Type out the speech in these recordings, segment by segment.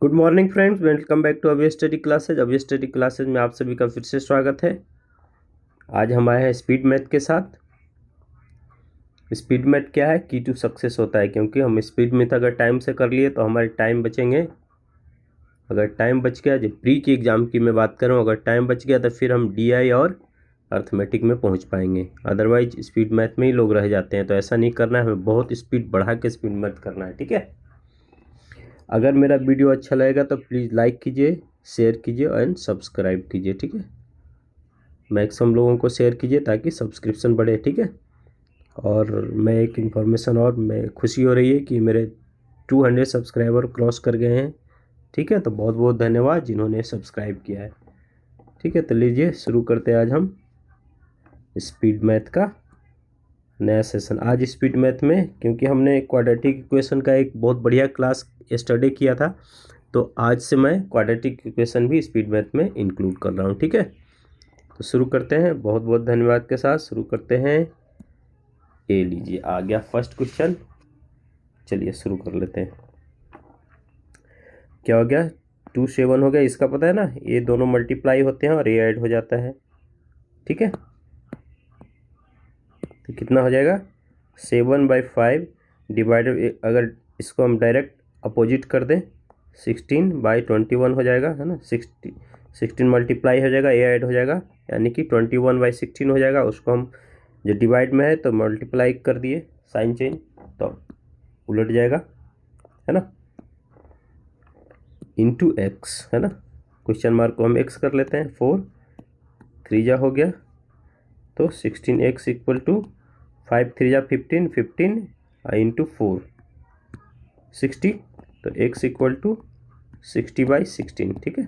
Good morning friends, welcome back to Abhi study classes. Abhi study classes में आप सभी का फिर से स्वागत है। आज हम आए हैं स्पीड मैथ के साथ। स्पीड मैथ क्या है, की टू सक्सेस होता है, क्योंकि हम स्पीड मैथ अगर टाइम से कर लिए तो हमारे टाइम बचेंगे। अगर टाइम बच गया, जो प्री की एग्ज़ाम की मैं बात कर रहा हूँ, अगर टाइम बच गया तो फिर हम डीआई और अर्थमेटिक में पहुँच पाएंगे। अदरवाइज स्पीड मैथ में ही लोग रह जाते हैं, तो ऐसा नहीं करना है, हमें बहुत स्पीड बढ़ा के स्पीड मैथ करना है। ठीक है, अगर मेरा वीडियो अच्छा लगेगा तो प्लीज़ लाइक कीजिए, शेयर कीजिए एंड सब्सक्राइब कीजिए। ठीक है, मैक्सिमम लोगों को शेयर कीजिए ताकि सब्सक्रिप्शन बढ़े। ठीक है, और मैं एक इन्फॉर्मेशन और मैं खुशी हो रही है कि मेरे 200 सब्सक्राइबर क्रॉस कर गए हैं। ठीक है, तो बहुत बहुत धन्यवाद जिन्होंने सब्सक्राइब किया है। ठीक है, तो लीजिए शुरू करते हैं आज हम स्पीड मैथ का नया सेशन। आज स्पीड मैथ में, क्योंकि हमने क्वाड्रेटिक इक्वेशन का एक बहुत बढ़िया क्लास स्टडी किया था, तो आज से मैं क्वाड्रेटिक इक्वेशन भी स्पीड मैथ में इंक्लूड कर रहा हूँ। ठीक है, तो शुरू करते हैं। बहुत बहुत धन्यवाद के साथ शुरू करते हैं। ये लीजिए आ गया फर्स्ट क्वेश्चन। चलिए शुरू कर लेते हैं। क्या हो गया, 2 7 हो गया। इसका पता है ना, ये दोनों मल्टीप्लाई होते हैं और ये ऐड हो जाता है। ठीक है, तो कितना हो जाएगा, 7/5 डिवाइडेड, अगर इसको हम डायरेक्ट अपोजिट कर दें 16/21 हो जाएगा, है ना। 16 मल्टीप्लाई हो जाएगा, ये ऐड हो जाएगा, यानी कि 21/16 हो जाएगा। उसको हम जो डिवाइड में है तो मल्टीप्लाई कर दिए, साइन चेंज, तो उलट जाएगा, है ना, इंटू एक्स, है ना। क्वेश्चन मार्क को हम एक्स कर लेते हैं। 4 3 जा हो गया, तो 16x इक्वल टू 5 3 जा 15, 15 इंटू 4 60, तो x इक्वल टू 60/16। ठीक है,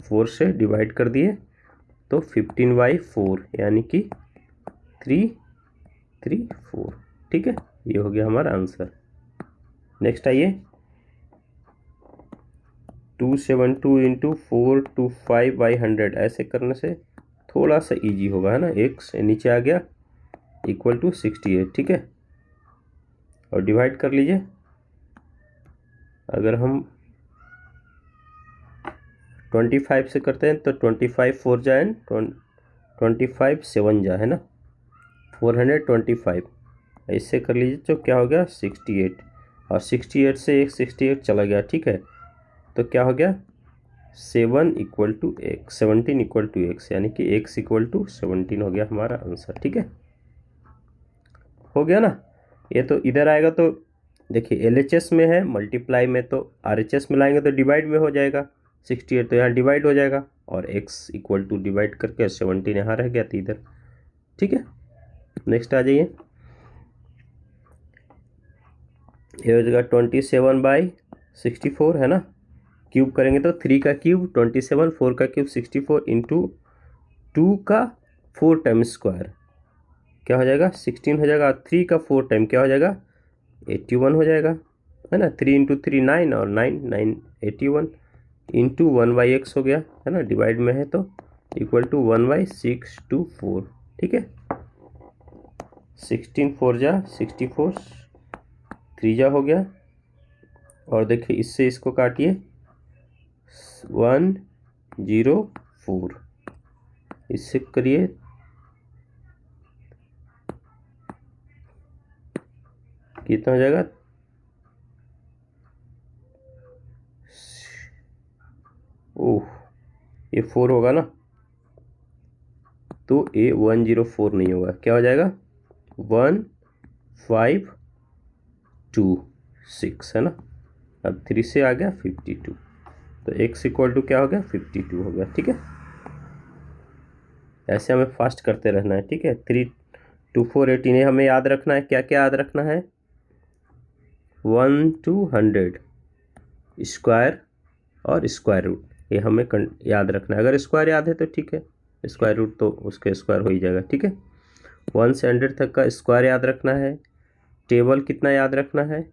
4 से डिवाइड कर दिए तो 15/4, यानी कि 3 3 4। ठीक है, ये हो गया हमारा आंसर। नेक्स्ट आइए, 272 इंटू 425/100, ऐसे करने से थोड़ा सा इजी होगा, है ना। x नीचे आ गया इक्वल टू 68। ठीक है, और डिवाइड कर लीजिए। अगर हम 25 से करते हैं तो 25 4 जा एंड 25 7 जा, है ना, 425। इससे कर लीजिए तो क्या हो गया 68, और 68 से एक 68 चला गया। ठीक है, तो क्या हो गया 17 इक्वल टू एक्स, यानी कि x इक्वल टू 17 हो गया हमारा आंसर। ठीक है, हो गया ना। ये तो इधर आएगा तो देखिए LHS में है, मल्टीप्लाई में, तो RHS में लाएंगे तो डिवाइड में हो जाएगा। 68 तो यहाँ डिवाइड हो जाएगा, और x इक्वल टू डिवाइड करके 17 यहाँ रह गया था इधर। ठीक है, नेक्स्ट आ जाइए। ये हो जाएगा 27/64, है ना। क्यूब करेंगे तो 3 का क्यूब 27, 4 का क्यूब 64 इंटू 2 का 4 टाइम स्क्वायर, क्या हो जाएगा 16 हो जाएगा। 3 का 4 टाइम क्या हो जाएगा 81 हो जाएगा, है ना। 3 इंटू 3 9, और 9 9 81 इंटू 1/x हो गया, है ना, डिवाइड में है तो इक्वल टू 1/624। ठीक है, 16 4 जा 64, 3 जा हो गया, और देखिए इससे इसको काटिए 104, इससे करिए कितना हो जाएगा, ओह ये 4 होगा ना, तो ये 104 नहीं होगा, क्या हो जाएगा 1526, है ना। अब 3 से आ गया 52, तो x इक्वल टू क्या हो गया 52 हो गया। ठीक है, ऐसे हमें फास्ट करते रहना है। ठीक है, 3 2 4 18, हमें याद रखना है, क्या क्या याद रखना है, 1 to 100 स्क्वायर और स्क्वायर रूट, ये हमें याद रखना है। अगर स्क्वायर याद है तो ठीक है, स्क्वायर रूट तो उसके स्क्वायर हो ही जाएगा। ठीक है, 1 से 100 तक का स्क्वायर याद रखना है, टेबल कितना याद रखना है,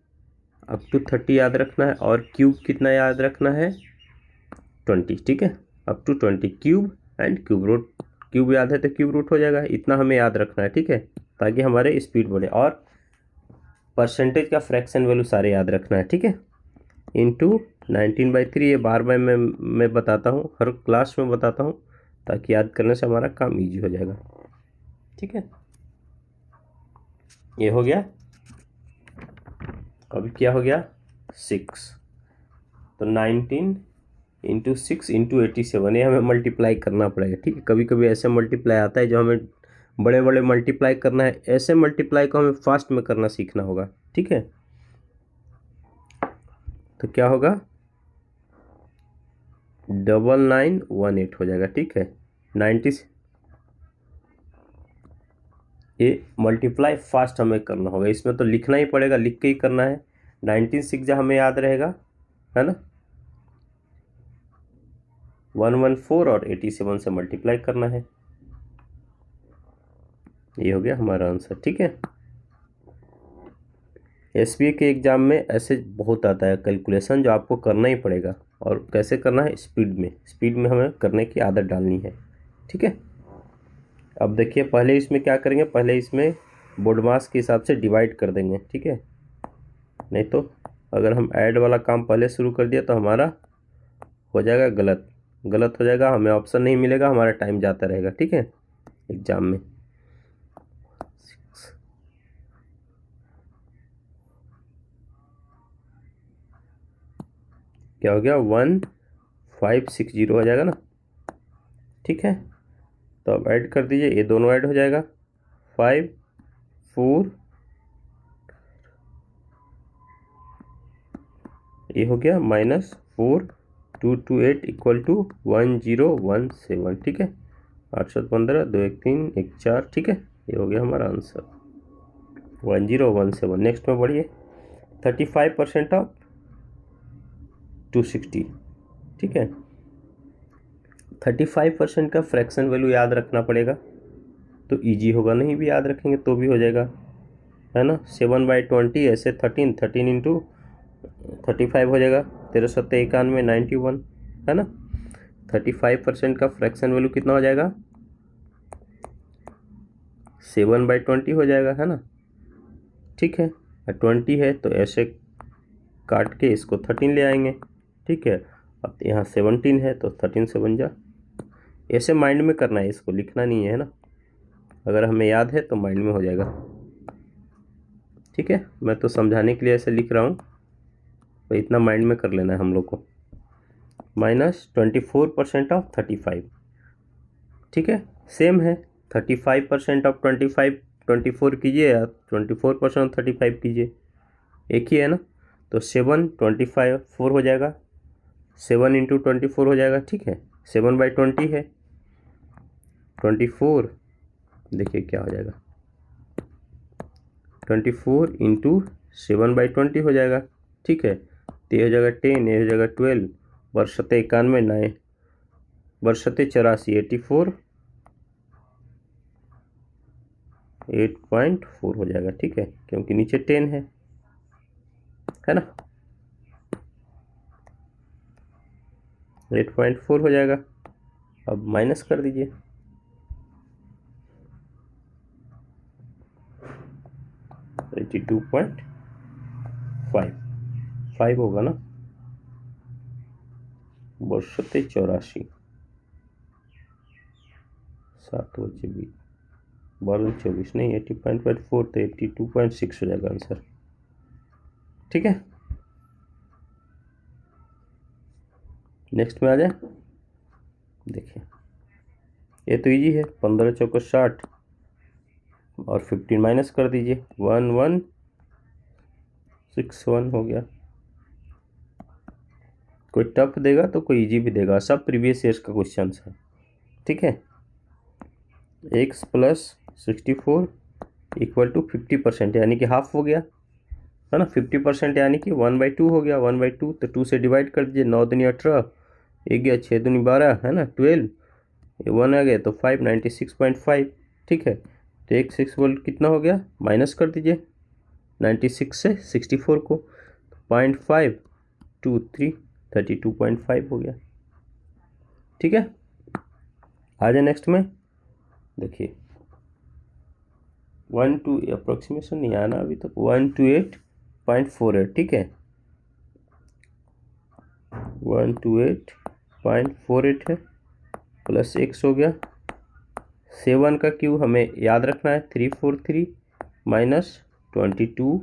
अप टू 30 याद रखना है, और क्यूब कितना याद रखना है 20। ठीक है, up to 20 cube and cube root, cube याद है तो क्यूब रूट हो जाएगा, इतना हमें याद रखना है। ठीक है, ताकि हमारे स्पीड बढ़े, और परसेंटेज का फ्रैक्शन वैल्यू सारे याद रखना है। ठीक है, इंटू 19/3। ये बार बार मैं बताता हूँ, हर क्लास में बताता हूँ, ताकि याद करने से हमारा काम इजी हो जाएगा। ठीक है, ये हो गया। अभी क्या हो गया, 6, तो 19 इंटू 6 इंटू 87, ये हमें मल्टीप्लाई करना पड़ेगा। ठीक है, कभी कभी ऐसे मल्टीप्लाई आता है जो हमें बड़े बड़े मल्टीप्लाई करना है, ऐसे मल्टीप्लाई को हमें फास्ट में करना सीखना होगा। ठीक है, तो क्या होगा, 9918 हो जाएगा। ठीक है, 90, ये मल्टीप्लाई फास्ट हमें करना होगा, इसमें तो लिखना ही पड़ेगा, लिख के ही करना है। 19 6 हमें याद रहेगा, है ना, 114 और 87 से मल्टीप्लाई करना है। ये हो गया हमारा आंसर। ठीक है, एसबीआई के एग्जाम में ऐसे बहुत आता है कैलकुलेशन, जो आपको करना ही पड़ेगा। और कैसे करना है, स्पीड में हमें करने की आदत डालनी है। ठीक है, अब देखिए, पहले इसमें क्या करेंगे, पहले इसमें बोर्ड मास के हिसाब से डिवाइड कर देंगे। ठीक है, नहीं तो अगर हम ऐड वाला काम पहले शुरू कर दिया तो हमारा हो जाएगा गलत हो जाएगा, हमें ऑप्शन नहीं मिलेगा, हमारा टाइम जाता रहेगा। ठीक है, एग्जाम में। क्या हो गया, 1560 हो जाएगा ना। ठीक है, तो अब ऐड कर दीजिए, ये दोनों ऐड हो जाएगा, 5 4, ये हो गया -4 2 2 8 इक्वल टू 1017। ठीक है, 815 2 1 3 1 4। ठीक है, ये हो गया हमारा आंसर 1017। नेक्स्ट में बढ़िए, 35% ऑफ 260। ठीक है, 35% का फ्रैक्शन वैल्यू याद रखना पड़ेगा, तो इजी होगा, नहीं भी याद रखेंगे तो भी हो जाएगा, है ना। 7/20 ऐसे 13 इंटू 35 हो जाएगा, 1391 91, है ना। 35% का फ्रैक्शन वैल्यू कितना हो जाएगा, 7/20 हो जाएगा, है ना। ठीक है, 20 है तो ऐसे काट के इसको 13 ले आएंगे। ठीक है, अब यहाँ 17 है तो 13 से बन जा, ऐसे माइंड में करना है, इसको लिखना नहीं है ना, अगर हमें याद है तो माइंड में हो जाएगा। ठीक है, मैं तो समझाने के लिए ऐसे लिख रहा हूँ, तो इतना माइंड में कर लेना है हम लोग को। -24% ऑफ 35। ठीक है, सेम है, 35% ऑफ 25 24 कीजिए, या 24% ऑफ 35 कीजिए, एक ही है ना। तो 7 25 4 हो जाएगा, 7 इंटू 24 हो जाएगा। ठीक है, 7/20 है, 24 देखिए क्या हो जाएगा, 24 इंटू 7/20 हो जाएगा। ठीक है, तो ये हो जाएगा 10, ये हो जाएगा 12, बरसते 91 9, बरसते 84 84, 8.4 हो जाएगा। ठीक है, क्योंकि नीचे 10 है ना, 8.4 हो जाएगा। अब माइनस कर दीजिए, 82.5 होगा ना, बरसते 84, 7 बजे 12 24 नहीं, 80.4 तो 82.6 हो जाएगा आंसर। ठीक है, नेक्स्ट में आ जाए, देखिए ये तो इजी है, 15 चौको 60 और 15 माइनस कर दीजिए, 1161 हो गया। कोई टफ देगा तो कोई इजी भी देगा, सब प्रीवियस ईयर्स का क्वेश्चन है। ठीक है, x + 64 इक्वल टू 50%, यानी कि हाफ हो गया, है ना। 50% यानी कि 1/2 हो गया, 1/2 तो 2 से डिवाइड कर दीजिए, 9 दूनी 18, 1 गया 6 दूनी 12, है ना, 12, ये 1 आ गया तो 5, 96.5। ठीक है, तो एक 6 वोल्ट कितना हो गया, माइनस कर दीजिए 96 से 64 को, 0.523 32.5 हो गया। ठीक है, आ जाए नेक्स्ट में, देखिए 1 to अप्रोक्सीमेशन नहीं आना अभी तक, 128.48। ठीक है, 128.48 है प्लस x हो गया। 7 का क्यूब हमें याद रखना है 343 माइनस 22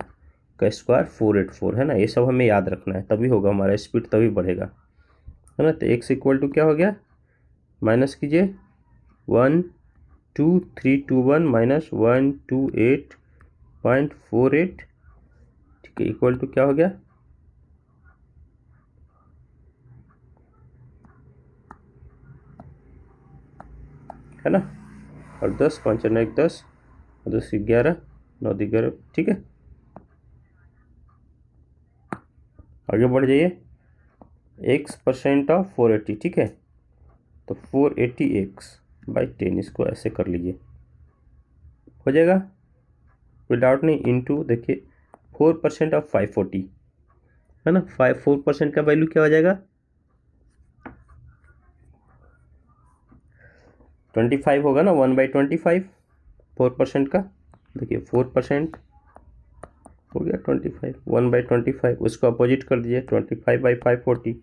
का स्क्वायर 484 है ना, ये सब हमें याद रखना है, तभी होगा हमारा स्पीड, तभी बढ़ेगा, है ना। तो x इक्वल टू क्या हो गया, माइनस कीजिए 12321 माइनस 128.48, ठीक है, इक्वल टू क्या हो गया, है ना। और 10 5 9 10 10 11 9 11, ठीक है। आगे बढ़ जाइए, x% ऑफ 480, ठीक है, तो 480x/10 इसको ऐसे कर लीजिए, हो जाएगा, कोई डाउट नहीं। इनटू देखिए 4% ऑफ 540 है ना, 4% का वैल्यू क्या हो जाएगा, 25 होगा ना, 1/25 4% का, देखिए 4% हो गया 25, 1/25, उसको अपोजिट कर दीजिए 25/540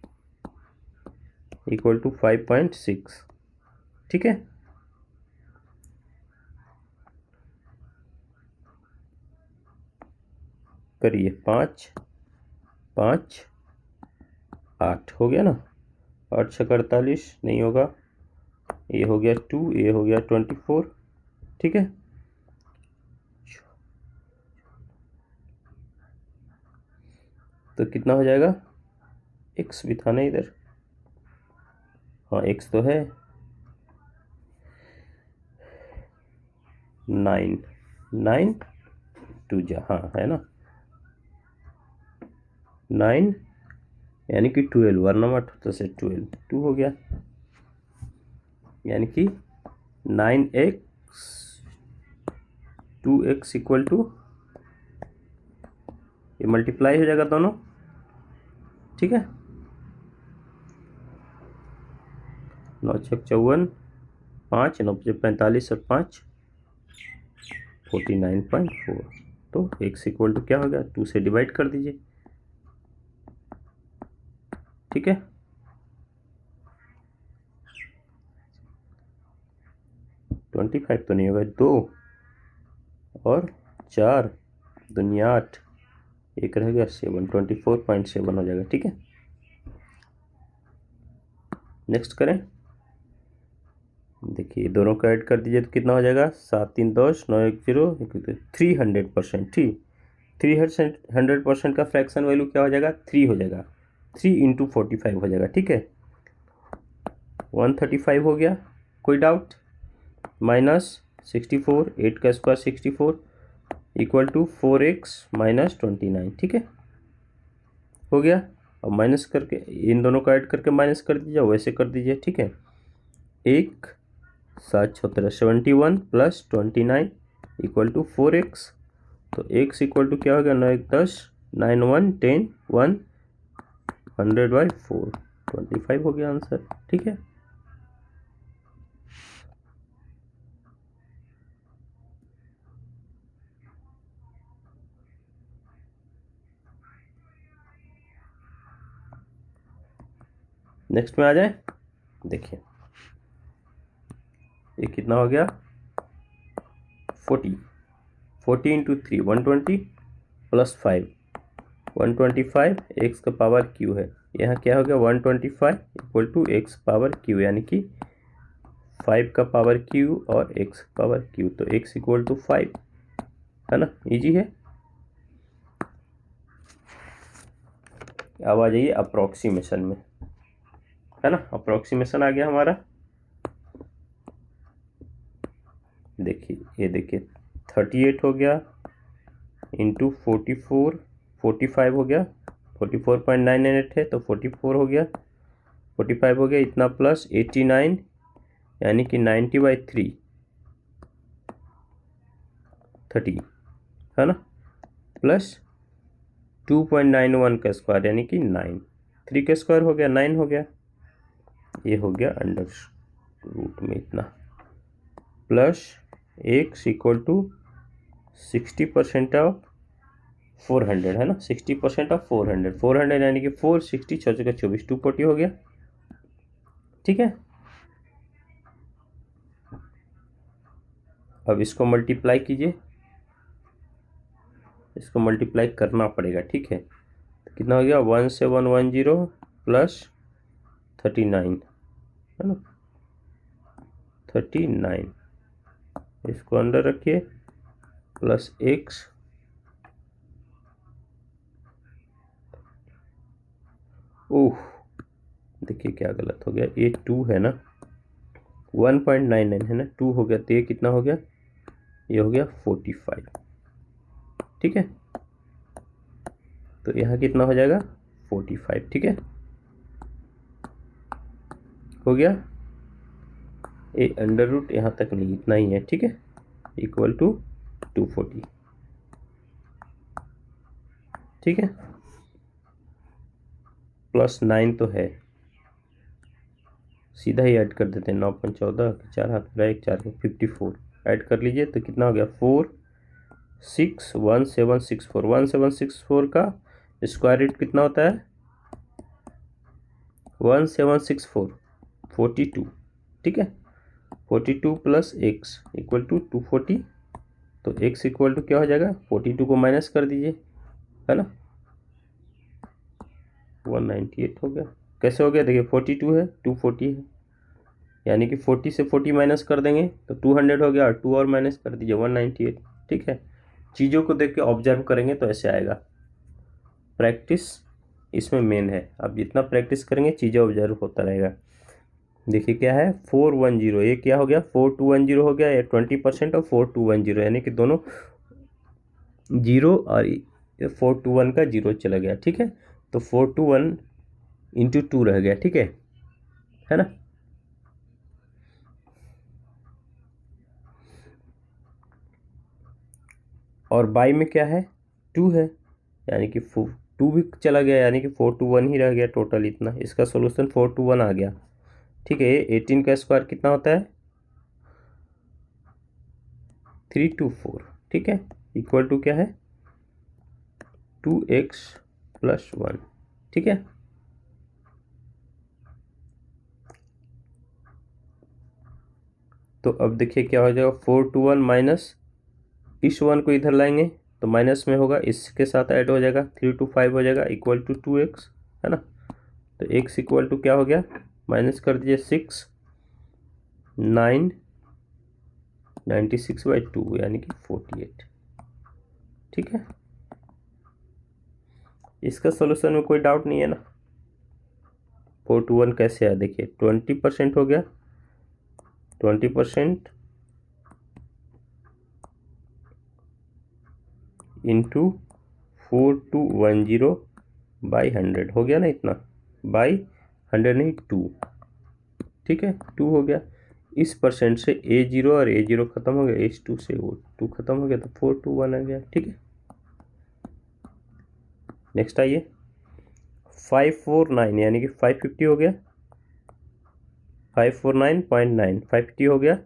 इक्वल टू 5.6, ठीक है। करिए 5 5 8 हो गया ना, 8 6 48 नहीं होगा, ये हो गया 2, ये हो गया 24, ठीक है। तो कितना हो जाएगा, x भी था ना इधर, हाँ x तो है 9 9 2 हाँ है ना 9 यानी कि 12, वरना तो से 12 2 हो गया, यानी कि 9x 2x इक्वल टू, ये मल्टीप्लाई हो जाएगा दोनों, ठीक है, 9 6 54 5 9 45 और 5 49.4, तो x इक्वल टू क्या हो गया, 2 से डिवाइड कर दीजिए, ठीक है। ट्वेंटी 25 तो नहीं होगा, 2 और 4 दुनिया 8, एक रह गया 7, 24.7 हो जाएगा, ठीक है। नेक्स्ट करें, देखिए दोनों को ऐड कर दीजिए तो कितना हो जाएगा, 7 3 10 9 1 0, 300%, ठीक, 300% का फ्रैक्शन वैल्यू क्या हो जाएगा, 3 हो जाएगा, 3 इंटू 45 हो जाएगा, ठीक है। 135 हो गया, कोई डाउट, माइनस 64, 8 का square 64 equal to 4x minus 29, ठीक है, हो गया। अब माइनस करके इन दोनों को ऐड करके माइनस कर दीजिए, वैसे कर दीजिए, ठीक है। 1 7 17 71 प्लस 29 इक्वल टू 4x, तो x इक्वल टू क्या हो गया, 9 1 10 9 1 10 1 100/4 25 हो गया आंसर, ठीक है। नेक्स्ट में आ जाए, देखिए ये कितना हो गया, 40 इंटू 3 120 प्लस 5 125 एक्स का पावर क्यू है, यहाँ क्या हो गया 125 equal to X power Q, यानी कि 5 का पावर क्यू और एक्स पावर क्यू, तो एक्स इक्वल टू 5, है ना, इजी है। अब आ जाइए अप्रोक्सीमेशन में, है ना, अप्रोक्सीमेशन आ गया हमारा, देखिए ये देखिए 38 हो गया इंटू 45 हो गया, 44.998 है तो 44 हो गया, 45 हो गया, इतना प्लस 89 यानी कि 90/3 30, है ना, प्लस 2.91 का स्क्वायर यानी कि 9, 3 का स्क्वायर हो गया 9 हो गया, ये हो गया अंडर रूट में इतना, plus x equal to 60% of 400 है ना, 60% ऑफ 400, 400 यानी कि 460, 6 का 24, 240 हो गया। ठीक है, अब इसको मल्टीप्लाई कीजिए, इसको मल्टीप्लाई करना पड़ेगा। ठीक है, तो कितना हो गया, 1710 प्लस 39 है ना, 39, इसको अंदर रखिए, प्लस x, ओह देखिए क्या गलत हो गया, ये 2 है ना, 1.99 है ना, 2 हो गया तो ये कितना हो गया, ये हो गया 45। ठीक है, तो यहाँ कितना हो जाएगा 45। ठीक है, हो गया, ये अंडर रूट यहाँ तक नहीं, इतना ही है। ठीक है, इक्वल टू 240। ठीक है, प्लस 9 तो है, सीधा ही ऐड कर देते हैं, 9×14, 4 हाथ रहा, 1 4 54, ऐड कर लीजिए तो कितना हो गया, 461,764, 1764 का स्क्वायर रूट कितना होता है, 1764, 42। ठीक है, 42 प्लस x इक्वल टू 240, तो x इक्वल टू क्या हो जाएगा, 42 को माइनस कर दीजिए, है ना, 198 हो गया। कैसे हो गया, देखिए 42 है, 240 है, यानी कि 40 से 40 माइनस कर देंगे तो 200 हो गया, और 2 और माइनस कर दीजिए, 198। ठीक है, चीज़ों को देख के ऑब्जर्व करेंगे तो ऐसे आएगा। प्रैक्टिस इसमें मेन है, आप जितना प्रैक्टिस करेंगे चीज़ें ऑब्जर्व होता रहेगा। देखिए क्या है, 410, ये क्या हो गया, 4210 हो गया, ये 20% और 4210, यानी कि दोनों जीरो, और 421 का जीरो चला गया। ठीक है, तो 421 इंटू 2 रह गया। ठीक है ना, और बाई में क्या है, 2 है, यानी कि 2 भी चला गया, यानी कि 421 ही रह गया टोटल इतना, इसका सोल्यूशन 421 आ गया। ठीक है, 18 का स्क्वायर कितना होता है, 324। ठीक है, इक्वल टू क्या है, 2x प्लस 1। ठीक है, तो अब देखिए क्या हो जाएगा, 421 माइनस, इस 1 को इधर लाएंगे तो माइनस में होगा, इसके साथ ऐड हो जाएगा, 325 हो जाएगा, इक्वल टू 2x, है ना, तो x इक्वल टू क्या हो गया, माइनस कर दीजिए 6, 9, 96/2 यानी कि 48। ठीक है, इसका सोल्यूशन में कोई डाउट नहीं है ना। 421 कैसे है, देखिए 20% हो गया, 20% इंटू 4210 बाई 100 हो गया ना, इतना बाई 100 नहीं 2। ठीक है, 2 हो गया, इस परसेंट से A0 और A0 खत्म हो गया, H2 से वो 2 खत्म हो गया, तो 421 आ गया। ठीक है, नेक्स्ट आइए, 549 यानी कि 550 हो गया, 549.9, 550 हो गया,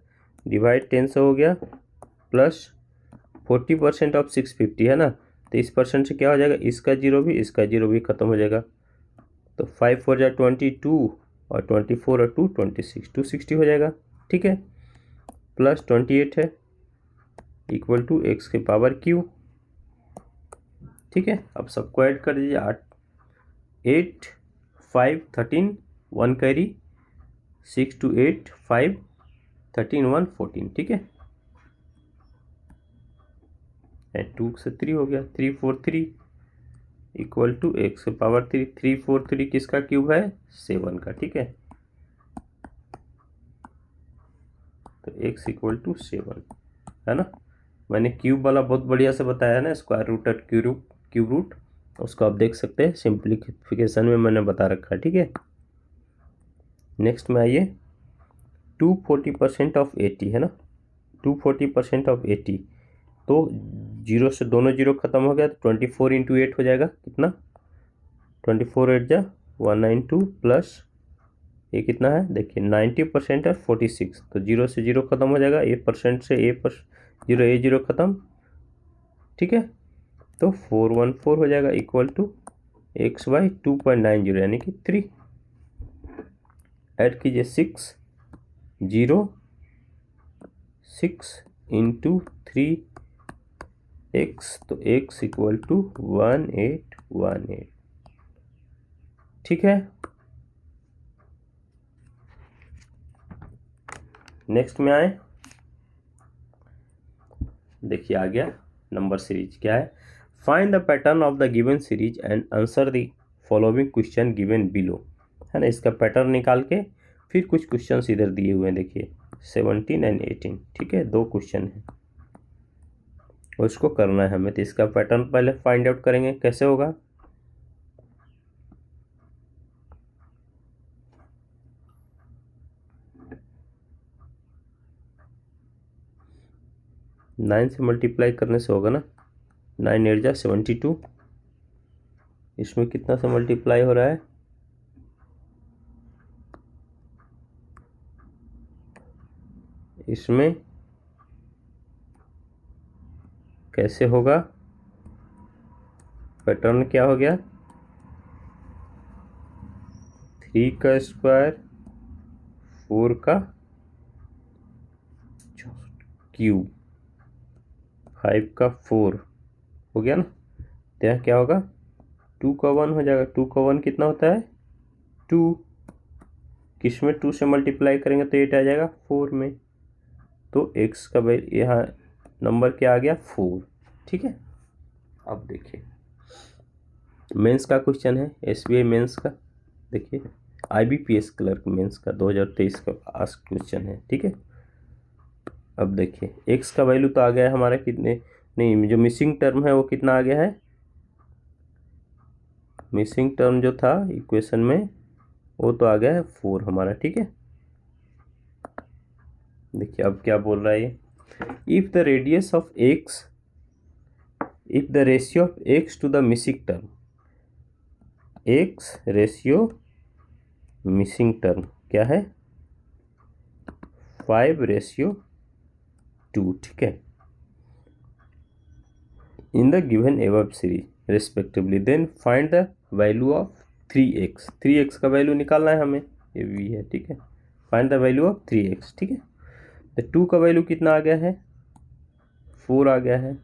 डिवाइड 10 से हो गया, प्लस 40% ऑफ 650 है ना, तो इस परसेंट से क्या हो जाएगा, इसका जीरो भी, इसका जीरो भी खत्म हो जाएगा, तो 5 4 जा 22, और 24 और 2 26, 260 हो जाएगा। ठीक है, प्लस 28 है, इक्वल टू x के पावर q। ठीक है, अब सबको ऐड कर दीजिए, 8 5 13, 1 कैरी, 6 2 8 5 13 1 14। ठीक है, 2 से 3 हो गया, 343 इक्वल टू x के पावर 3, 343 किसका क्यूब है, 7 का। ठीक है, तो x इक्वल टू 7 है ना, मैंने क्यूब वाला बहुत बढ़िया से बताया ना, स्क्वायर रूट और क्यूब रूट, उसको आप देख सकते हैं, सिंप्लीफिकेशन में मैंने बता रखा है। ठीक है, नेक्स्ट में आइए, 240% ऑफ 80 है ना, 240% ऑफ 80, तो जीरो से दोनों जीरो खत्म हो गया, तो 24 इंटू 8 हो जाएगा, कितना, 24 8 जा 192, प्लस ये कितना है, देखिए 90% और 46, तो जीरो से जीरो खत्म हो जाएगा, ए परसेंट से ए पर जीरो, ए जीरो खत्म। ठीक है, तो 414 हो जाएगा इक्वल टू x/2.90 यानी कि 3। ऐड कीजिए 6 इंटू 3x, तो x इक्वल टू 1818। ठीक है, नेक्स्ट में आए, देखिए आ गया नंबर सीरीज क्या है। Find the pattern of the given series and answer the following question given below, है ना। इसका पैटर्न निकाल के फिर कुछ क्वेश्चंस इधर दिए हुए हैं, देखिए 17 एंड 18। ठीक है, 2 क्वेश्चन है, उसको करना है हमें। तो इसका पैटर्न पहले फाइंड आउट करेंगे, कैसे होगा। नाइन से मल्टीप्लाई करने से होगा ना, 9 8 जा 72। इसमें कितना से मल्टीप्लाई हो रहा है, इसमें कैसे होगा, पैटर्न क्या हो गया, 3 का स्क्वायर 4 का क्यूब 5 का 4 हो गया ना। तो यहाँ क्या होगा, 2 का 1 हो जाएगा। 2 का 1 कितना होता है 2, किस में 2 से मल्टीप्लाई करेंगे तो 8 आ जाएगा 4 में। तो x का भाई यहाँ नंबर क्या आ गया 4। ठीक है, अब देखिए मेंस का क्वेश्चन है, SBI मेंस का, देखिए IBPS क्लर्क मेंस का 2023 का आस्क क्वेश्चन है। ठीक है, अब देखिए x का वैल्यू तो आ गया है हमारा कितने, नहीं जो मिसिंग टर्म है वो कितना आ गया है, मिसिंग टर्म जो था इक्वेशन में वो तो आ गया है 4 हमारा। ठीक है, देखिए अब क्या बोल रहा है ये, if the radius of x, if the ratio of x to the missing term, x ratio missing term क्या है 5:2। ठीक है, in the given above series respectively, then find the value of 3x। 3x का value निकालना है हमें, ये v है। ठीक है, find the value of 3x। ठीक है, तो 2 का वैल्यू कितना आ गया है 4 आ गया है।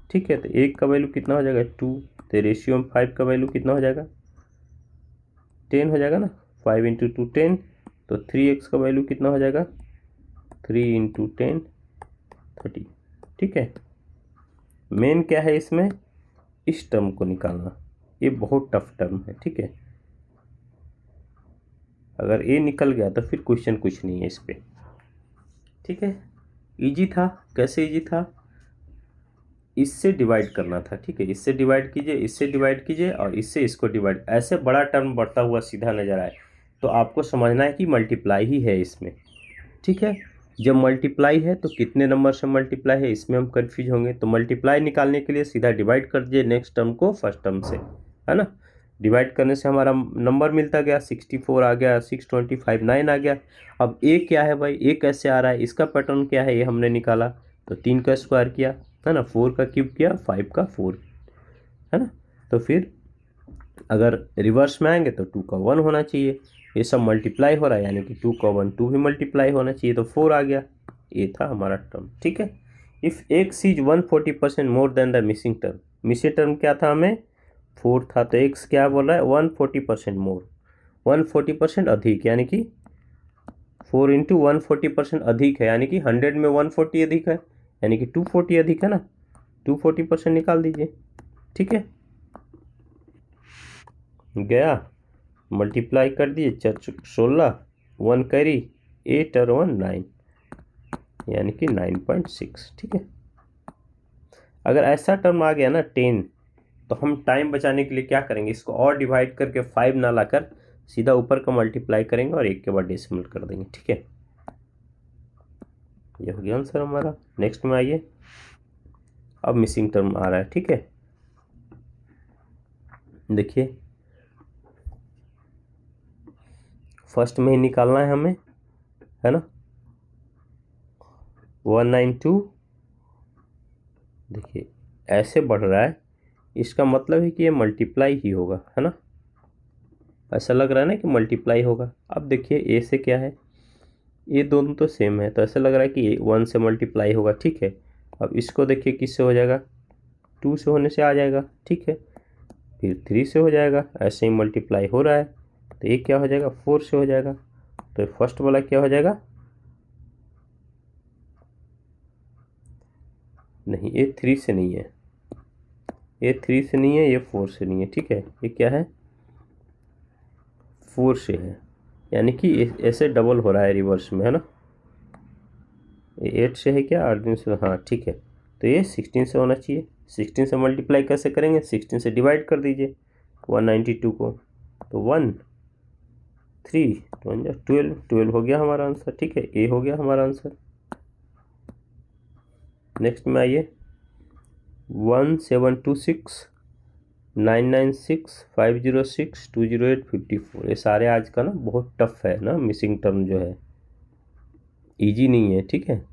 ठीक है, तो 1 का वैल्यू कितना हो जाएगा 2, तो रेशियो में 5 का वैल्यू कितना हो जाएगा 10 हो जाएगा ना, 5 इंटू 2 10। तो 3x का वैल्यू कितना हो जाएगा 3 इंटू 10 30। ठीक है, मेन क्या है इसमें, इस टर्म को निकालना, ये बहुत टफ टर्म है। ठीक है, अगर ये निकल गया तो फिर क्वेश्चन कुछ नहीं है इस पे। ठीक है, इजी था। कैसे इजी था, इससे डिवाइड करना था। ठीक है, इससे डिवाइड कीजिए, इससे डिवाइड कीजिए और इससे इसको डिवाइड, ऐसे बड़ा टर्म बढ़ता हुआ सीधा नजर आए तो आपको समझना है कि मल्टीप्लाई ही है इसमें। ठीक है, जब मल्टीप्लाई है तो कितने नंबर से मल्टीप्लाई है इसमें हम कंफ्यूज होंगे, तो मल्टीप्लाई निकालने के लिए सीधा डिवाइड कर दीजिए नेक्स्ट टर्म को फर्स्ट टर्म से, है ना। डिवाइड करने से हमारा नंबर मिलता गया, 64 आ गया, 625 9 आ गया। अब ए क्या है भाई, ए कैसे आ रहा है, इसका पैटर्न क्या है, ये हमने निकाला। तो 3 का स्क्वायर किया, है ना, 4 का क्यूब किया, 5 का 4, है ना। तो फिर अगर रिवर्स में आएंगे तो 2 का 1 होना चाहिए, ये सब मल्टीप्लाई हो रहा है यानी कि 2 का 1 2 भी मल्टीप्लाई होना चाहिए, तो 4 आ गया। ये था हमारा टर्म। ठीक है, if x is 140% more than the missing term, missing term क्या था हमें 4 था, तो x क्या बोल रहा है 140% मोर, 140% अधिक, यानी कि 4 इंटू 140% अधिक है, यानी कि 100 में 140 अधिक है, यानी कि 240 अधिक है ना, 240% निकाल दीजिए। ठीक है, गया, मल्टीप्लाई कर दिए, 16 1 कैरी 8 और 1 9, यानी कि 9.6। ठीक है, अगर ऐसा टर्म आ गया ना 10, तो हम टाइम बचाने के लिए क्या करेंगे, इसको और डिवाइड करके 5 ना लाकर सीधा ऊपर का मल्टीप्लाई करेंगे और 1 के बाद डेसिमल कर देंगे। ठीक है, ये हो गया आंसर हमारा। नेक्स्ट में आइए, अब मिसिंग टर्म आ रहा है। ठीक है, देखिए फर्स्ट में ही निकालना है हमें, है ना, 192। देखिए ऐसे बढ़ रहा है, इसका मतलब है कि ये मल्टीप्लाई ही होगा, है ना। ऐसा लग रहा है ना कि मल्टीप्लाई होगा। अब देखिए ए से क्या है, ये दोनों तो सेम है, तो ऐसा लग रहा है कि ये 1 से मल्टीप्लाई होगा, ठीक है। अब इसको देखिए किससे हो जाएगा, 2 से होने से आ जाएगा, ठीक है। फिर 3 से हो जाएगा, ऐसे ही मल्टीप्लाई हो रहा है, तो ये क्या हो जाएगा, 4 से हो जाएगा। तो फर्स्ट वाला क्या हो जाएगा, नहीं ये 3 से नहीं है, ये 3 से नहीं है, ये 4 से नहीं है, ठीक है। ये क्या है, 4 से है, यानी कि ऐसे डबल हो रहा है रिवर्स में, है ना। ये 8 से है क्या, 8 दिन से, हाँ ठीक है। तो ये 16 से होना चाहिए। 16 से मल्टीप्लाई कैसे करेंगे, 16 से डिवाइड कर दीजिए 192 को, तो 1 3 12 12 हो गया हमारा आंसर, ठीक है। ए हो गया हमारा आंसर। नेक्स्ट में आइए, 1726 996 506 208 54। ये सारे आज का ना बहुत टफ है ना, मिसिंग टर्म जो है इजी नहीं है, ठीक है।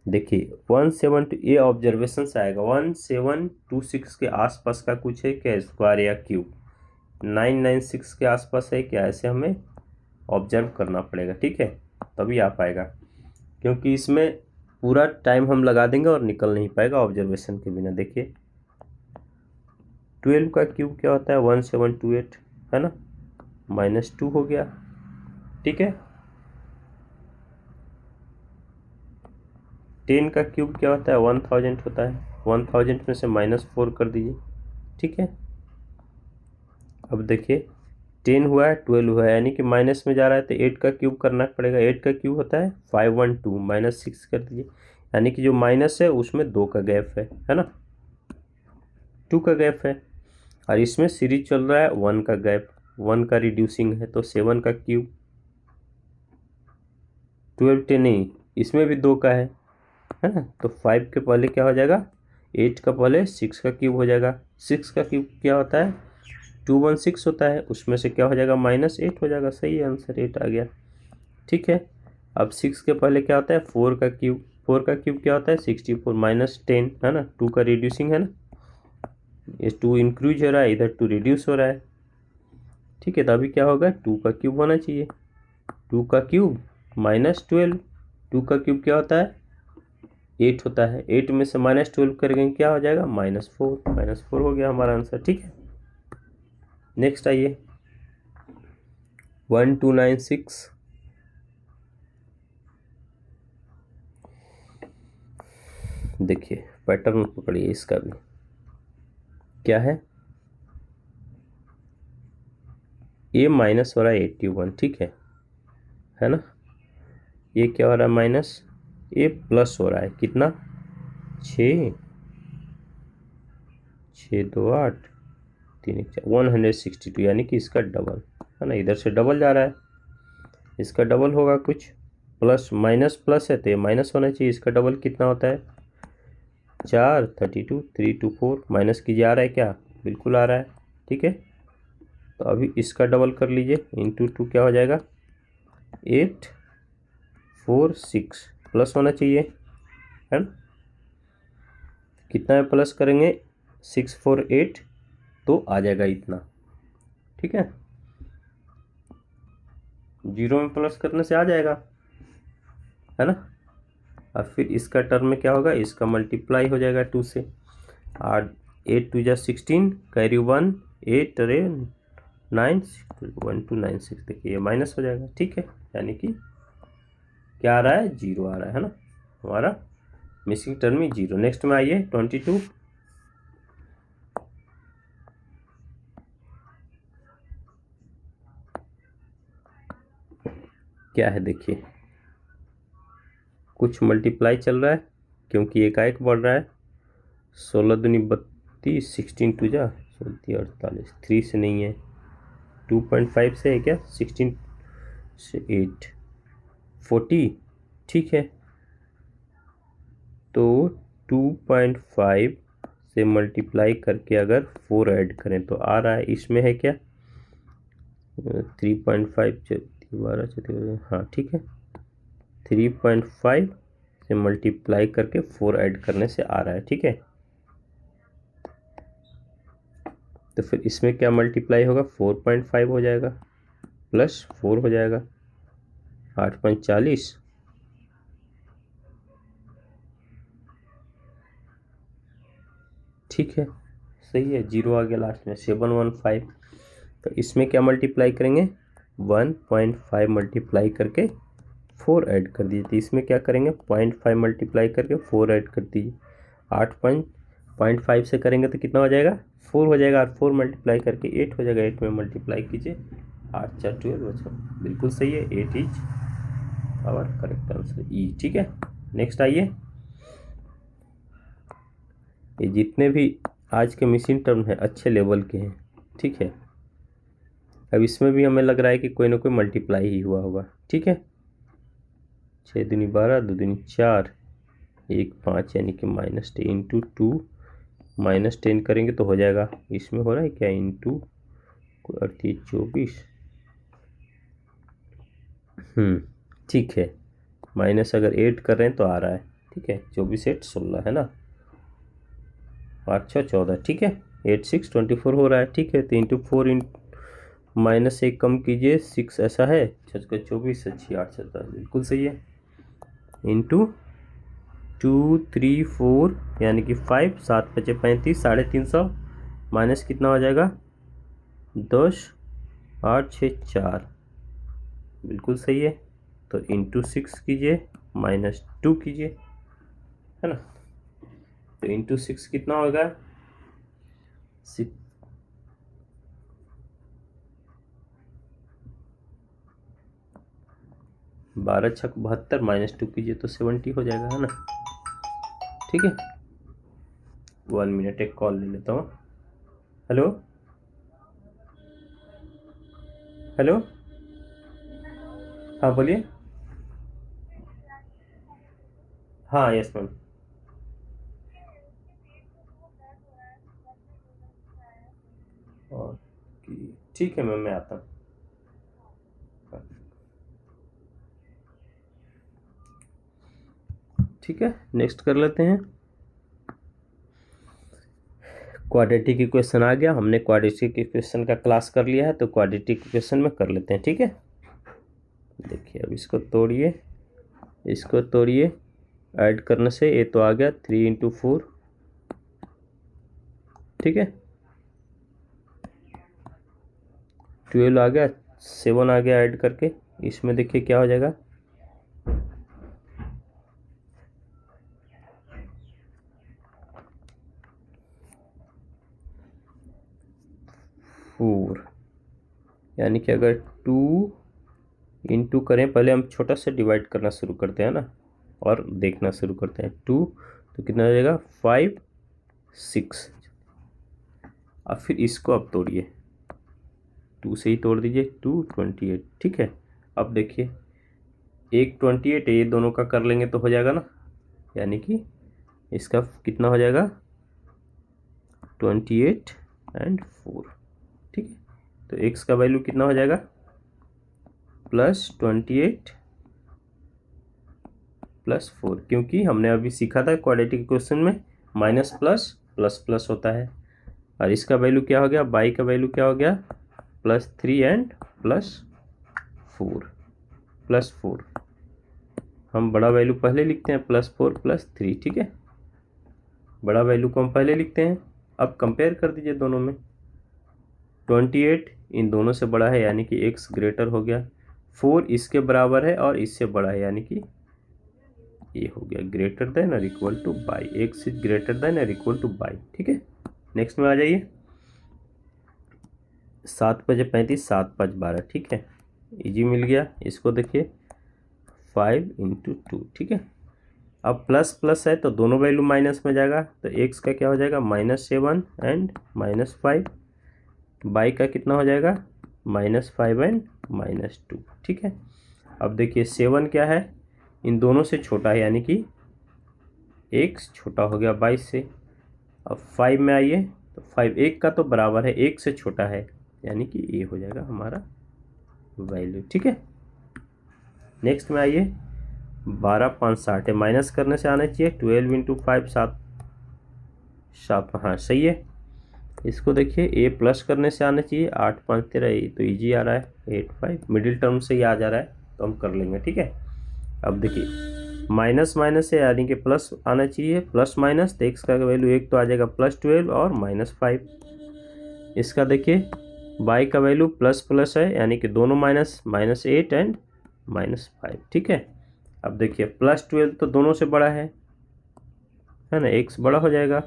देखिए 17 ये ऑब्जर्वेशन से आएगा, 1726 के आसपास का कुछ है क्या, स्क्वायर या क्यूब। 996 के आसपास है क्या, ऐसे हमें ऑब्जर्व करना पड़ेगा, ठीक है, तभी आ पाएगा। क्योंकि इसमें पूरा टाइम हम लगा देंगे और निकल नहीं पाएगा ऑब्जर्वेशन के बिना। देखिए 12 का क्यूब क्या होता है, 1728, है ना, -2 हो गया, ठीक है। 10 का क्यूब क्या होता है, 1000 होता है, 1000 में से -4 कर दीजिए, ठीक है। अब देखिए 10 हुआ है, 12 हुआ है, यानी कि माइनस में जा रहा है, तो 8 का क्यूब करना पड़ेगा। 8 का क्यूब होता है 512, -6 कर दीजिए, यानी कि जो माइनस है उसमें 2 का गैप है ना, 2 का गैप है। और इसमें सीरीज चल रहा है 1 का गैप, 1 का रिड्यूसिंग है, तो 7 का क्यूब 12 10 नहीं, इसमें भी 2 का है ना। तो 5 के पहले क्या हो जाएगा, 8 का पहले 6 का क्यूब हो जाएगा। 6 का क्यूब क्या होता है, 216 होता है, उसमें से क्या हो जाएगा, -8 हो जाएगा। सही आंसर 8 आ गया, ठीक है। अब 6 के पहले क्या होता है, 4 का क्यूब, 4 का क्यूब क्या होता है, 64 -10, है ना, 2 का रिड्यूसिंग है ना, ये 2 इंक्रीज हो रहा है, इधर 2 रिड्यूस हो रहा है, ठीक है। तो अभी क्या होगा, 2 का क्यूब होना चाहिए, 2 का क्यूब -12, 2 का क्यूब क्या होता है, 8 होता है, 8 में से -12 करेंगे क्या हो जाएगा, -4 हो गया हमारा आंसर, ठीक है। नेक्स्ट आइए, 1296 देखिए पैटर्न पकड़िए इसका भी, क्या है, ये माइनस हो रहा है 81, ठीक है ना। ये क्या हो रहा है, माइनस, ये प्लस हो रहा है, कितना, 6 6 2 8 3 1 4 162, यानी कि इसका डबल है ना, इधर से डबल जा रहा है, इसका डबल होगा कुछ, प्लस माइनस प्लस है तो ये माइनस होना चाहिए। इसका डबल कितना होता है, 4 32 3 2 4, माइनस कीजिए, आ रहा है क्या, बिल्कुल आ रहा है, ठीक है। तो अभी इसका डबल कर लीजिए, इंटू 2 क्या हो जाएगा, 8 4 6, प्लस होना चाहिए, है ना। कितना में प्लस करेंगे, 6 4 8, तो आ जाएगा इतना, ठीक है। 0 में प्लस करने से आ जाएगा, है ना। और फिर इसका टर्म में क्या होगा, इसका मल्टीप्लाई हो जाएगा 2 से, और 8 2 16, कैरी 1 8 अरे 9 1296, देखिए ये माइनस हो जाएगा, ठीक है। यानी कि क्या आ रहा है, 0 आ रहा है ना, हमारा मिसिंग टर्म में 0। नेक्स्ट में आइए 22, क्या है देखिए, कुछ मल्टीप्लाई चल रहा है, क्योंकि एकाएक बढ़ रहा है, 16 दूनी 32, 16 2 जा 48, 3 से नहीं है, 2.5 से है क्या, 16 से 8 40, ठीक है। तो 2.5 से मल्टीप्लाई करके अगर 4 ऐड करें तो आ रहा है, इसमें है क्या, 3.5 12, हाँ ठीक है, 3.5 से मल्टीप्लाई करके 4 ऐड करने से आ रहा है, ठीक है। तो फिर इसमें क्या मल्टीप्लाई होगा, 4.5 हो जाएगा प्लस 4 हो जाएगा, 8.40, ठीक है, सही है। 0 आ गया लास्ट में, 715। तो इसमें क्या मल्टीप्लाई करेंगे, 1.5 मल्टीप्लाई करके 4 ऐड कर दीजिए। तो इसमें क्या करेंगे, 0.5 मल्टीप्लाई करके 4 ऐड कर दीजिए। 8.5 से करेंगे तो कितना हो जाएगा, 4 हो जाएगा, और 4 मल्टीप्लाई करके 8 हो जाएगा। 8 में मल्टीप्लाई कीजिए, 8 4 12 बचा, बिल्कुल सही है। 8 इज आवर करेक्ट आंसर, ई, ठीक है। नेक्स्ट आइए, ये जितने भी आज के मिसिंग टर्म है अच्छे लेवल के हैं, ठीक है। अब इसमें भी हमें लग रहा है कि कोई ना कोई मल्टीप्लाई ही हुआ होगा, ठीक है। 6 दूनी 12, 2 दूनी 4, 1 5, यानी कि -10 इंटू 2, -10 करेंगे तो हो जाएगा, इसमें हो रहा है क्या, इंटू 38 24, ठीक है। माइनस अगर 8 कर रहे हैं तो आ रहा है, ठीक है। 24 8 16 है ना, 8 6 14, ठीक है। 8 6 24 हो रहा है, ठीक है। तो इंटू 4 माइनस 1 कम कीजिए, 6 ऐसा है, 6 का 24, 6 8 17, बिल्कुल सही है। इंटू 2 3 4 यानी कि 5, 7 5 35, 350, माइनस कितना हो जाएगा, 10 8 6 4, बिल्कुल सही है। तो इंटू 6 कीजिए, -2 कीजिए, है ना। तो इंटू 6 कितना होगा, 12 6 72, -2 कीजिए तो 70 हो जाएगा, है ना, ठीक है। 1 मिनट, एक कॉल ले लेता हूँ। हेलो हेलो, हाँ बोलिए। हाँ यस मैम। और ठीक है मैम, मैं आता हूँ। ठीक है, नेक्स्ट कर लेते हैं। क्वाड्रेटिक इक्वेशन आ गया, हमने क्वाड्रेटिक इक्वेशन का क्लास कर लिया है, तो क्वाड्रेटिक इक्वेशन में कर लेते हैं, ठीक है। देखिए अब इसको तोड़िए, इसको तोड़िए, ऐड करने से ये तो आ गया 3 इंटू 4, ठीक है। 12 आ गया, 7 आ गया ऐड करके, इसमें देखिए क्या हो जाएगा, 4, यानी कि अगर 2 इंटू करें, पहले हम छोटा से डिवाइड करना शुरू करते हैं ना, और देखना शुरू करते हैं। 2 तो कितना हो जाएगा, 5 6। अब फिर इसको अब तोड़िए, 2 से ही तोड़ दीजिए, 2 28, ठीक है। अब देखिए एक 28 ये दोनों का कर लेंगे तो हो जाएगा ना, यानी कि इसका कितना हो जाएगा, 28 एंड 4, ठीक है। तो x का वैल्यू कितना हो जाएगा, +28 +4, क्योंकि हमने अभी सीखा था क्वाड्रेटिक इक्वेशन में माइनस प्लस प्लस प्लस होता है। और इसका वैल्यू क्या हो गया, बाई का वैल्यू क्या हो गया, +3 एंड +4, +4। हम बड़ा वैल्यू पहले लिखते हैं, +4 +3, ठीक है। बड़ा वैल्यू को हम पहले लिखते हैं। अब कंपेयर कर दीजिए दोनों में, 28 इन दोनों से बड़ा है, यानी कि x ग्रेटर हो गया, 4 इसके बराबर है और इससे बड़ा है, यानी कि ये हो गया ग्रेटर देन और equal two by, x is greater than और इक्वल टू बाई, ठीक है। नेक्स्ट में आ जाइए, 7 5 35, 7 5 12, ठीक है, इजी मिल गया। इसको देखिए 5 इंटू 2, ठीक है। अब प्लस प्लस है तो दोनों वैल्यू माइनस में जाएगा, तो x का क्या हो जाएगा, -7 एंड -5, बाई का कितना हो जाएगा, -5 एंड -2, ठीक है। अब देखिए 7 क्या है, इन दोनों से छोटा है, यानी कि x छोटा हो गया 22 से। अब 5 में आइए, तो 5 1 का तो बराबर है, 1 से छोटा है, यानी कि ये हो जाएगा हमारा वैल्यू, ठीक है। नेक्स्ट में आइए, 12 5 60 है, माइनस करने से आना चाहिए, 12 इंटू 5 7 7, हाँ सही है। इसको देखिए ए प्लस करने से आना चाहिए, 8 5 13, ये तो ईजी आ रहा है, 8 5 मिडिल टर्म से ही आ जा रहा है, तो हम कर लेंगे। ठीक है, अब देखिए माइनस माइनस से यानी कि प्लस आना चाहिए, प्लस माइनस, तो एक्स का वैल्यू एक तो आ जाएगा +12 और -5। इसका देखिए वाई का वैल्यू प्लस प्लस है, यानी कि दोनों माइनस, -8 एंड -5। ठीक है, अब देखिए +12 तो दोनों से बड़ा है ना, एक्स बड़ा हो जाएगा,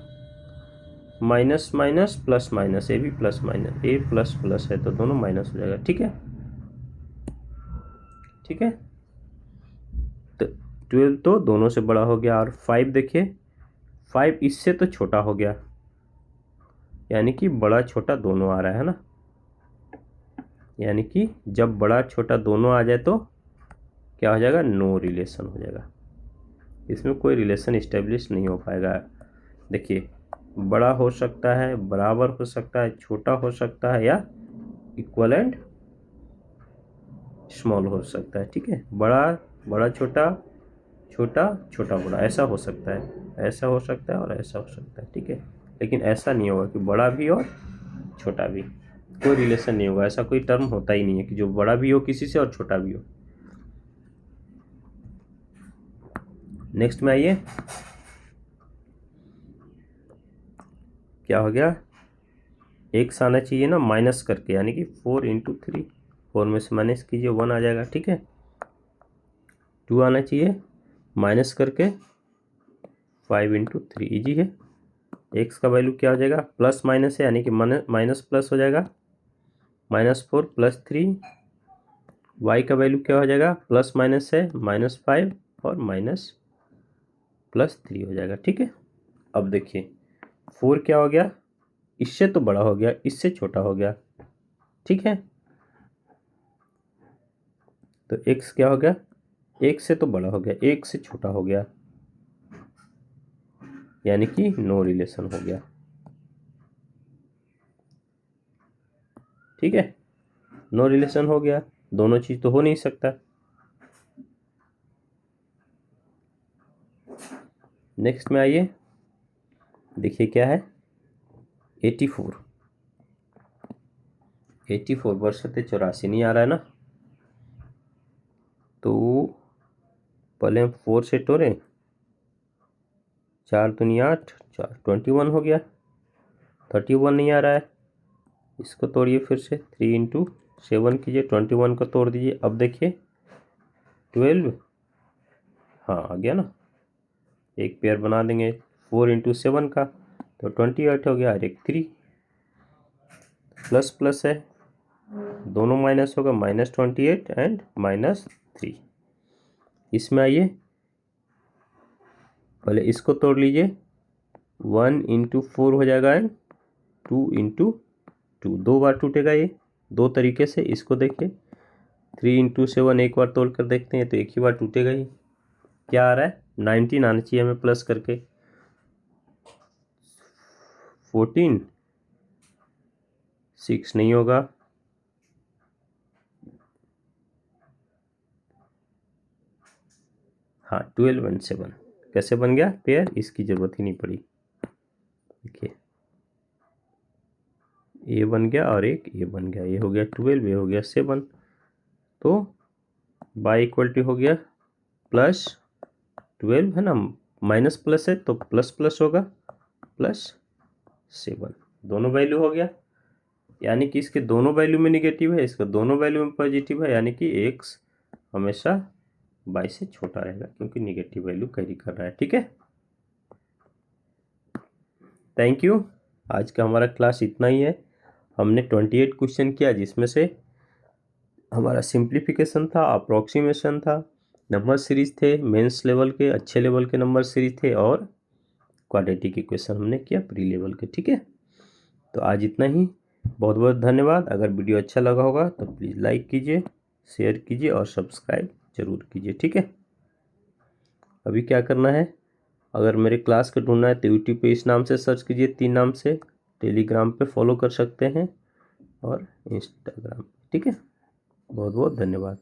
माइनस माइनस प्लस माइनस, ए भी प्लस माइनस, ए प्लस प्लस है तो दोनों माइनस हो जाएगा। ठीक है, ठीक है, तो 12 तो दोनों से बड़ा हो गया, और 5 देखिए 5 इससे तो छोटा हो गया, यानी कि बड़ा छोटा दोनों आ रहा है ना, यानी कि जब बड़ा छोटा दोनों आ जाए तो क्या हो जाएगा, नो रिलेशन हो जाएगा, इसमें कोई रिलेशन इस्टेब्लिश नहीं हो पाएगा। देखिए बड़ा हो सकता है, बराबर हो सकता है, छोटा हो सकता है, या इक्वल एंड स्मॉल हो सकता है। ठीक है, बड़ा बड़ा छोटा, छोटा छोटा बड़ा, ऐसा हो सकता है, ऐसा हो सकता है और ऐसा हो सकता है। ठीक है, लेकिन ऐसा नहीं होगा कि बड़ा भी और छोटा भी, कोई रिलेशन नहीं होगा, ऐसा कोई टर्म होता ही नहीं है कि जो बड़ा भी हो किसी से और छोटा भी हो। नेक्स्ट में आइए, क्या हो गया, एक्स आना चाहिए ना माइनस करके, यानी कि 4 × 3, 4 में से माइनस कीजिए 1 आ जाएगा। ठीक है, 2 आना चाहिए माइनस करके 5 × 3, इजी है। एक्स का वैल्यू क्या हो जाएगा, प्लस माइनस है, यानी कि माइनस प्लस हो जाएगा, -4 + 3। वाई का वैल्यू क्या हो जाएगा, प्लस माइनस है, -5 और +3 हो जाएगा। ठीक है, अब देखिए 4 क्या हो गया, इससे तो बड़ा हो गया, इससे छोटा हो गया। ठीक है, तो x क्या हो गया, एक से तो बड़ा हो गया, एक से छोटा हो गया, यानी कि नो रिलेशन हो गया। ठीक है, नो रिलेशन हो गया, दोनों चीज तो हो नहीं सकता। नेक्स्ट में आइए, देखिए क्या है, 84 बरसते 84 नहीं आ रहा है ना, तो पहले हम 4 से तोड़ें, 4 दूनी 8, 4 21 हो गया, 31 नहीं आ रहा है, इसको तोड़िए फिर से, 3 × 7 कीजिए, 21 को तोड़ दीजिए। अब देखिए 12, हाँ आ गया ना, एक पेयर बना देंगे 4 × 7 का, तो 28 हो गया, और एक 3 प्लस प्लस है, दोनों माइनस होगा, -28 एंड -3। इसमें आइए पहले इसको तोड़ लीजिए, 1 × 4 हो जाएगा एंड 2 × 2, 2 बार टूटेगा ये, दो तरीके से। इसको देखिए 3 × 7 एक बार तोड़ कर देखते हैं तो एक ही बार टूटेगा ही। क्या आ रहा है, 19 आना चाहिए हमें प्लस करके, 14, 6 नहीं होगा, हाँ 12 एंड 7 कैसे बन गया पेयर, इसकी ज़रूरत ही नहीं पड़ी। देखिए ए बन गया और एक ए बन गया, ये हो गया 12, ये हो गया 7, तो बाई इक्वलिटी हो गया +12 है ना, माइनस प्लस है तो प्लस प्लस होगा, +7, दोनों वैल्यू हो गया, यानी कि इसके दोनों वैल्यू में निगेटिव है, इसका दोनों वैल्यू में पॉजिटिव है, यानी कि एक्स हमेशा बाई से छोटा रहेगा क्योंकि निगेटिव वैल्यू कैरी कर रहा है। ठीक है, थैंक यू, आज का हमारा क्लास इतना ही है। हमने 28 क्वेश्चन किया, जिसमें से हमारा सिंप्लीफिकेशन था, अप्रोक्सीमेशन था, नंबर सीरीज थे, मेंस लेवल के अच्छे लेवल के नंबर सीरीज थे, और क्वाड्रेटिक इक्वेशन हमने किया प्री लेवल के। ठीक है, तो आज इतना ही, बहुत बहुत धन्यवाद। अगर वीडियो अच्छा लगा होगा तो प्लीज़ लाइक कीजिए, शेयर कीजिए और सब्सक्राइब जरूर कीजिए। ठीक है, अभी क्या करना है, अगर मेरे क्लास को ढूंढना है तो यूट्यूब पे इस नाम से सर्च कीजिए, 3 नाम से, टेलीग्राम पे फॉलो कर सकते हैं और इंस्टाग्राम। ठीक है, बहुत बहुत धन्यवाद।